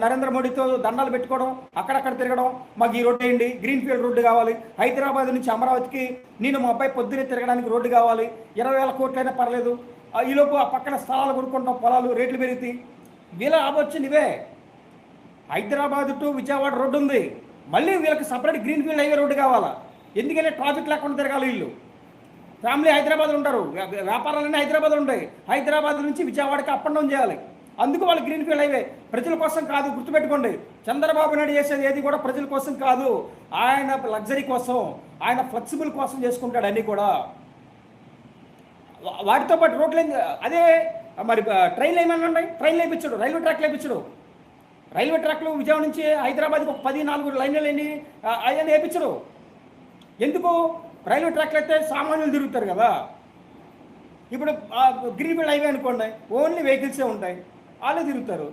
నరేంద్ర మోడీతో దండాలు పెట్టుకోవడం, అక్కడక్కడ తిరగడం, మాకు ఈ రోడ్డు వేయండి, గ్రీన్ఫీల్డ్ రోడ్డు కావాలి, హైదరాబాద్ నుంచి అమరావతికి నేను మా అబ్బాయి పొద్దున్నే తిరగడానికి రోడ్డు కావాలి, 20,000 కోట్లైనా పర్లేదు, ఈలోపు ఆ పక్కన స్థలాలు కొనుక్కుంటాం, పొలాలు రేట్లు పెరుగుతాయి. వీళ్ళ ఆలోచన ఇవే. హైదరాబాద్ టు విజయవాడ రోడ్డు ఉంది, మళ్ళీ వీళ్ళకి సపరేట్ గ్రీన్ఫీల్డ్ హైవే రోడ్డు కావాలా? ఎందుకంటే ట్రాఫిక్ లేకుండా తిరగాలి. వీళ్ళు ఫ్యామిలీ హైదరాబాద్లో ఉంటారు, వ్యాపారాలన్నీ హైదరాబాద్లో ఉంటాయి, హైదరాబాద్ నుంచి విజయవాడకి అప్ అండ్ డౌన్ చేయాలి. అందుకు వాళ్ళు గ్రీన్ఫీల్డ్ హైవే. ప్రజల కోసం కాదు, గుర్తుపెట్టుకోండి. చంద్రబాబు నాయుడు చేసేది ఏది కూడా ప్రజల కోసం కాదు, ఆయన లగ్జరీ కోసం, ఆయన ఫ్లెక్సిబుల్ కోసం చేసుకుంటాడు అన్నీ కూడా. వాటితో పాటు రోడ్లు అదే మరి ట్రైన్లు ఏమైనా ఉన్నాయి, ట్రైన్లు వేయించడు, రైల్వే ట్రాక్లు వేయించడు. రైల్వే ట్రాక్లు విజయవాడ నుంచి హైదరాబాద్కి ఒక 14 లైన్లు ఎన్ని అవన్నీ వేయించడు. ఎందుకు? రైల్వే ట్రాక్లు అయితే సామాన్యులు తిరుగుతారు కదా. ఇప్పుడు గ్రీన్ఫీల్డ్ హైవే అనుకోండి, ఓన్లీ వెహికల్సే ఉంటాయి, వాళ్ళే తిరుగుతారు.